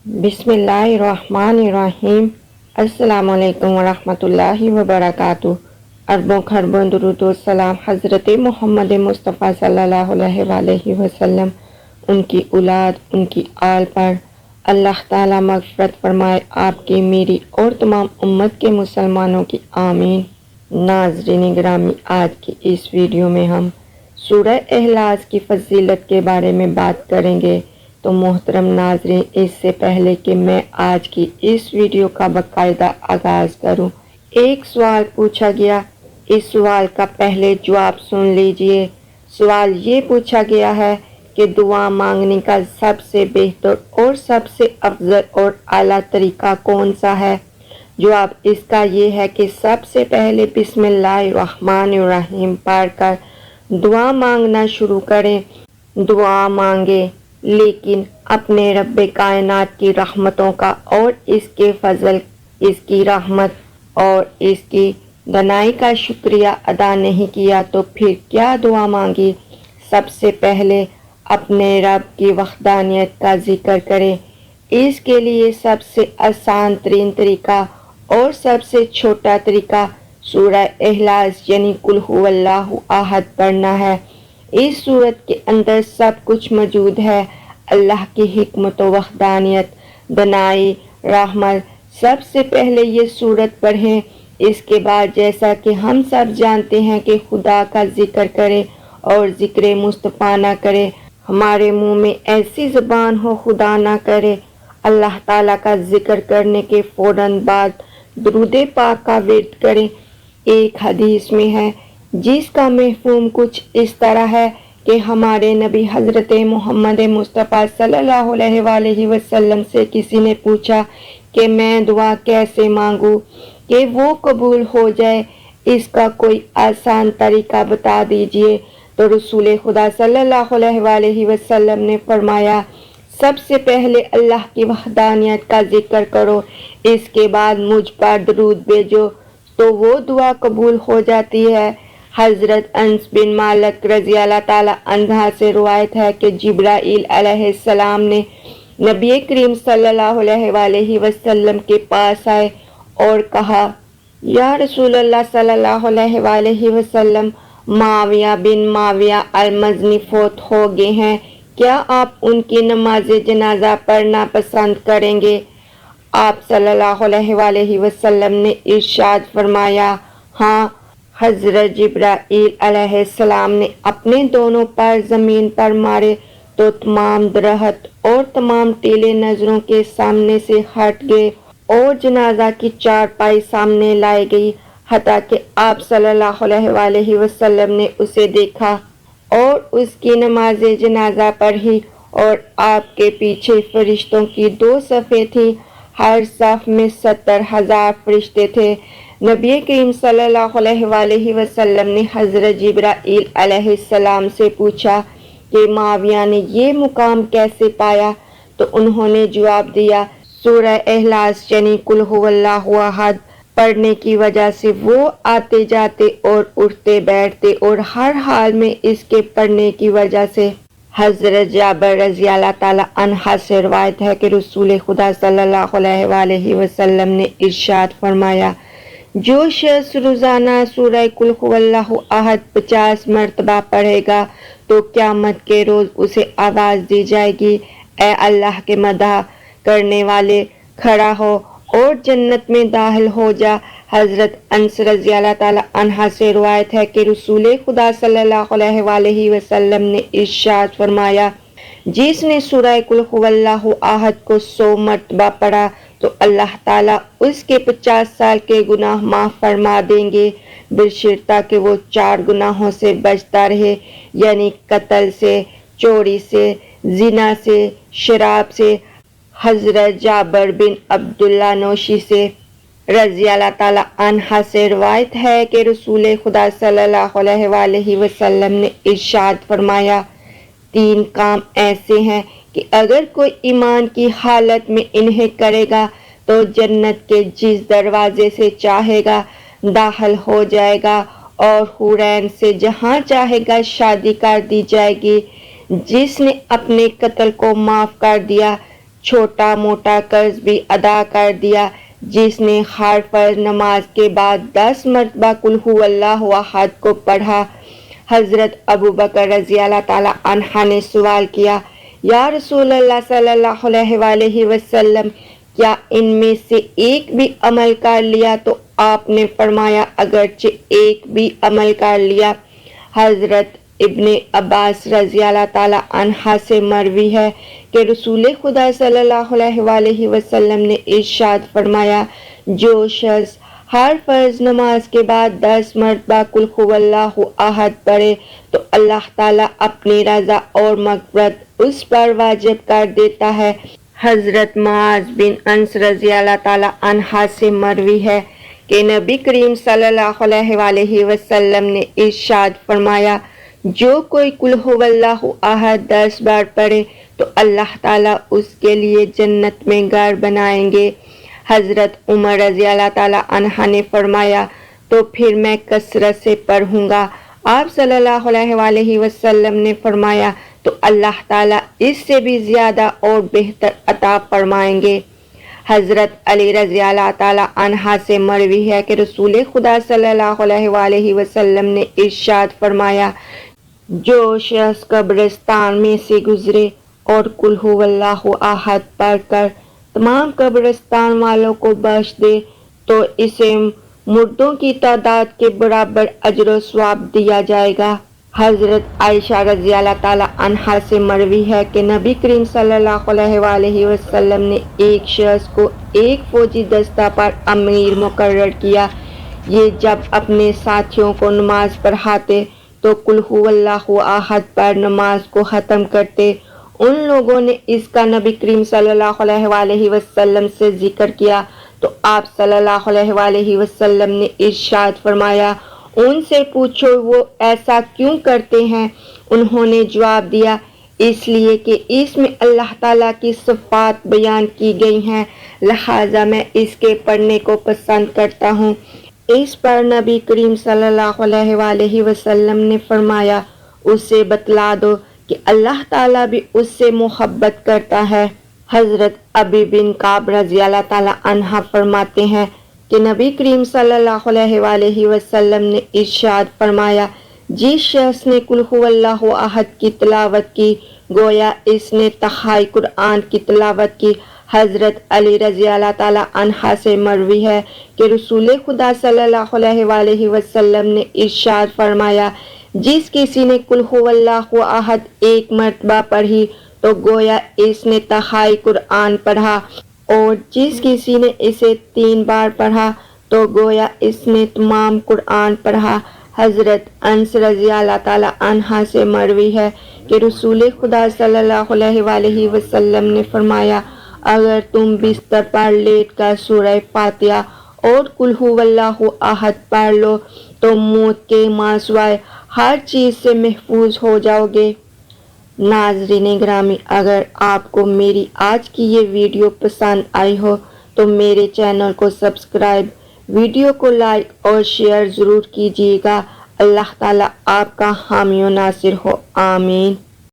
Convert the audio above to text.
बिस्मिल्लाहिर्रहमानिर्रहीम। अस्सलामु अलैकुम वरहमतुल्लाहि वबरकातुहू। अरबों खरबों दुरूद व सलाम हज़रत मोहम्मद मुस्तफ़ा सल्लल्लाहु अलैहि वसल्लम, उनकी औलाद, उनकी आल पर अल्लाह ताला मग़फ़िरत फरमाए, आपकी, मेरी और तमाम उम्मत के मुसलमानों की आमीन। नाज़रीन गिरामी, आज की इस वीडियो में हम सूरह इखलास की फ़जीलत के बारे में बात करेंगे। तो मोहतरम नाज़रीन, इससे पहले कि मैं आज की इस वीडियो का बाकायदा आगाज़ करूं, एक सवाल पूछा गया। इस सवाल का पहले जवाब सुन लीजिए। सवाल ये पूछा गया है कि दुआ मांगने का सबसे बेहतर और सबसे अफजल और आला तरीका कौन सा है। जवाब इसका ये है कि सबसे पहले बिस्मिल्लाहिर्रहमानिर्रहीम पढ़कर दुआ मांगना शुरू करें। दुआ मांगे, लेकिन अपने रब्बे कायनात की रहमतों का और इसके फजल, इसकी रहमत और इसकी दनाई का शुक्रिया अदा नहीं किया तो फिर क्या दुआ मांगी। सबसे पहले अपने रब की वहदानियत का जिक्र करें। इसके लिए सबसे आसान तरीन तरीका और सबसे छोटा तरीका सूरह इखलास यानी कुल हुवल्लाहु अहद पढ़ना है। इस सूरत के अंदर सब कुछ मौजूद है। अल्लाह की हिकमत व वहदानियत, दनाई, रहमत। सबसे पहले ये सूरत पढ़ें। इसके बाद जैसा कि हम सब जानते हैं कि खुदा का जिक्र करें और जिक्र मुस्तफ़ा ना करें। हमारे मुंह में ऐसी ज़बान हो खुदा ना करे। अल्लाह ताला का जिक्र करने के फ़ौरन बाद दुरूद पाक का विर्द करें। एक हदीस में है जिसका मफ़हूम कुछ इस तरह है कि हमारे नबी हज़रत मोहम्मद मुस्तफ़ा सल्लल्लाहु अलैहि वसल्लम से किसी ने पूछा कि मैं दुआ कैसे मांगूं कि वो कबूल हो जाए, इसका कोई आसान तरीका बता दीजिए। तो रसूल खुदा सल्लल्लाहु अलैहि वसल्लम ने फरमाया, सबसे पहले अल्लाह की वहदानियत का जिक्र करो, इसके बाद मुझ पर दरूद भेजो तो वो दुआ कबूल हो जाती है। हज़रत अनस बिन मालिक रज़ी अल्लाह ताला अन्हा से रिवायत है कि जिब्राईल अलैहिस्सलाम ने नबी करीम सल्लल्लाहु अलैहि वसल्लम के पास आए और कहा, या रसूलल्लाह सल्लल्लाहु अलैहि वसल्लम, माविया बिन माविया अल-मज़नी फौत हो गए हैं, क्या आप उनकी नमाज जनाजा पढ़ना पसंद करेंगे। आप सल्लल्लाहु अलैहि वसल्लम ने इरशाद फरमाया, हाँ। हज़रत जिब्राईल अलैहिस्सलाम ने अपने दोनों पैर ज़मीन पर मारे तो तमाम दरख्त और तमाम टीले नज़रों के सामने से हट गए और जनाजा की चारपाई सामने लाई गई, हत्ता कि आप सल्लल्लाहु अलैहि वसल्लम ने उसे देखा और उसकी नमाज जनाजा पढ़ी। और आपके पीछे फरिश्तों की 2 सफ़े थी, हर सफ़ में 70,000 फरिश्ते थे। नबी करीम सल्लल्लाहु अलैहि वसल्लम ने हज़रत जिब्राईल अलैहिस्सलाम से पूछा कि माविया ने ये मुकाम कैसे पाया। तो उन्होंने जवाब दिया, सूरह इखलास यानी कुल हुवल्लाहु अहद पढ़ने की वजह से वो आते जाते और उठते बैठते और हर हाल में इसके पढ़ने की वजह से। हज़रत जाबिर रज़ी अल्लाह ताला अन्हा से रिवायत है कि रसूल खुदा सल्लल्लाहु अलैहि वसल्लम ने इरशाद फरमाया, जो शख्स रोज़ाना सूरह कुल हुवल्लाहु अहद 50 मरतबा पढ़ेगा तो क़यामत के रोज़ उसे आवाज़ दी जाएगी, ए अल्लाह के मदह करने वाले, खड़ा हो और जन्नत में दाखिल हो जा। हज़रत अनस रज़ी अल्लाह ताला अन्हा से रिवायत है कि रसूल खुदा सल्लल्लाहु अलैहि वसल्लम ने इरशाद फरमाया, जिसने सूरह कुल हुवल्लाहु अहद को 100 मरतबा पढ़ा तो अल्लाह ताला उसके 50 साल के गुनाह माफ़ फरमा देंगे, बशर्ते कि वो 4 गुनाहों से बचता रहे, यानी कत्ल से, चोरी से, जिना से, शराब से। हज़रत जाबिर बिन अब्दुल्ला नौशी से रज़ी अल्लाह ताला अन्हा से रिवायत है कि रसूल खुदा सल्लल्लाहु अलैहि वसल्लम ने इरशाद फरमाया, 3 काम ऐसे हैं कि अगर कोई ईमान की हालत में इन्हें करेगा तो जन्नत के जिस दरवाजे से चाहेगा दाखिल हो जाएगा और हुरैन से जहाँ चाहेगा शादी कर दी जाएगी। जिसने अपने कत्ल को माफ़ कर दिया, چھوٹا موٹا قرض بھی ادا کر دیا۔ جس نے ہر فرض نماز کے بعد 10 مرتبہ قل هو اللہ احد کو پڑھا۔ حضرت ابو بکر رضی اللہ تعالی عنہ نے سوال کیا، یا رسول اللہ صلی اللہ علیہ وآلہ وسلم، کیا ان میں سے ایک بھی عمل کر لیا؟ تو آپ نے فرمایا، اگرچہ ایک بھی عمل کر لیا۔ حضرت ابن عباس رضی اللہ تعالی عنہ سے مروی ہے کہ رسول خدا صلی اللہ علیہ وآلہ وسلم نے ارشاد فرمایا، جو شخص ہر فرض نماز کے بعد 10 مرتبہ قل هو اللہ احد پڑھے تو اللہ تعالیٰ اپنی رضا اور مغفرت اس پر واجب کر دیتا ہے۔ حضرت معاذ بن انس رضی اللہ تعالی عنہ سے مروی ہے کہ نبی کریم صلی اللہ علیہ وآلہ وسلم نے ارشاد فرمایا، جو کوئی قل هو اللہ احد 10 بار پڑھے تو اللہ تعالیٰ اس کے لیے جنت میں گھر بنائیں گے۔ حضرت عمر رضی اللہ تعالیٰ عنہ نے فرمایا، تو پھر میں کثرت سے پڑھوں گا۔ آپ صلی اللہ علیہ وآلہ وسلم نے فرمایا، تو اللہ تعالیٰ اس سے بھی زیادہ اور بہتر عطا فرمائیں گے۔ حضرت علی رضی اللہ تعالیٰ عنہ سے مروی ہے کہ رسول خدا صلی اللہ علیہ وآلہ وسلم نے ارشاد فرمایا، جو شخص قبرستان میں سے گزرے اور قل هو اللہ احد پڑھ کر تمام قبرستان والوں کو بخش دے تو اسے مردوں کی تعداد کے برابر اجر و ثواب دیا جائے گا۔ حضرت عائشہ رضی اللہ تعالی عنہا سے مروی ہے کہ نبی کریم صلی اللہ علیہ وآلہ وسلم نے ایک شخص کو ایک فوجی دستہ پر امیر مقرر کیا۔ یہ جب اپنے ساتھیوں کو نماز پڑھاتے تو قل هو اللہ احد پر نماز کو ختم کرتے۔ ان لوگوں نے اس کا نبی کریم صلی اللہ علیہ وآلہ وسلم سے ذکر کیا تو آپ صلی اللہ علیہ وآلہ وسلم نے ارشاد فرمایا، ان سے پوچھو وہ ایسا کیوں کرتے ہیں؟ انہوں نے جواب دیا، اس لیے کہ اس میں اللہ تعالیٰ کی صفات بیان کی گئی ہیں، لہٰذا میں اس کے پڑھنے کو پسند کرتا ہوں۔ اس پر نبی کریم صلی اللہ علیہ وآلہ وسلم نے فرمایا، اسے بتلا دو کہ اللہ تعالیٰ بھی اس سے محبت کرتا ہے۔ حضرت ابی بن کعب رضی اللہ تعالیٰ عنہ فرماتے ہیں کہ نبی کریم صلی اللہ علیہ وآلہ وسلم نے ارشاد فرمایا، جس شخص نے قل هو اللہ احد کی تلاوت کی گویا اس نے تہائی قرآن کی تلاوت کی۔ حضرت علی رضی اللہ تعالیٰ عنہ سے مروی ہے کہ رسول خدا صلی اللہ علیہ وآلہ وسلم نے ارشاد فرمایا، جس کسی نے قل هو اللہ احد ایک مرتبہ پڑھی تو گویا اس نے تہائی قرآن پڑھا، اور جس کسی نے اسے 3 بار پڑھا تو گویا اس نے تمام قرآن پڑھا۔ حضرت انس رضی اللہ تعالیٰ عنہ سے مروی ہے کہ رسول خدا صلی اللہ علیہ وآلہ وسلم نے فرمایا، اگر تم بستر پر لیٹ کر سورہ فاتحہ اور قل هو اللہ احد پڑھ لو تو موت کے ماسوائے ہر چیز سے محفوظ ہو جاؤ گے۔ ناظرین گرامی، اگر آپ کو میری آج کی یہ ویڈیو پسند آئی ہو تو میرے چینل کو سبسکرائب، ویڈیو کو لائک اور شیئر ضرور کیجیے گا۔ اللہ تعالیٰ آپ کا حامی و ناصر ہو، آمین۔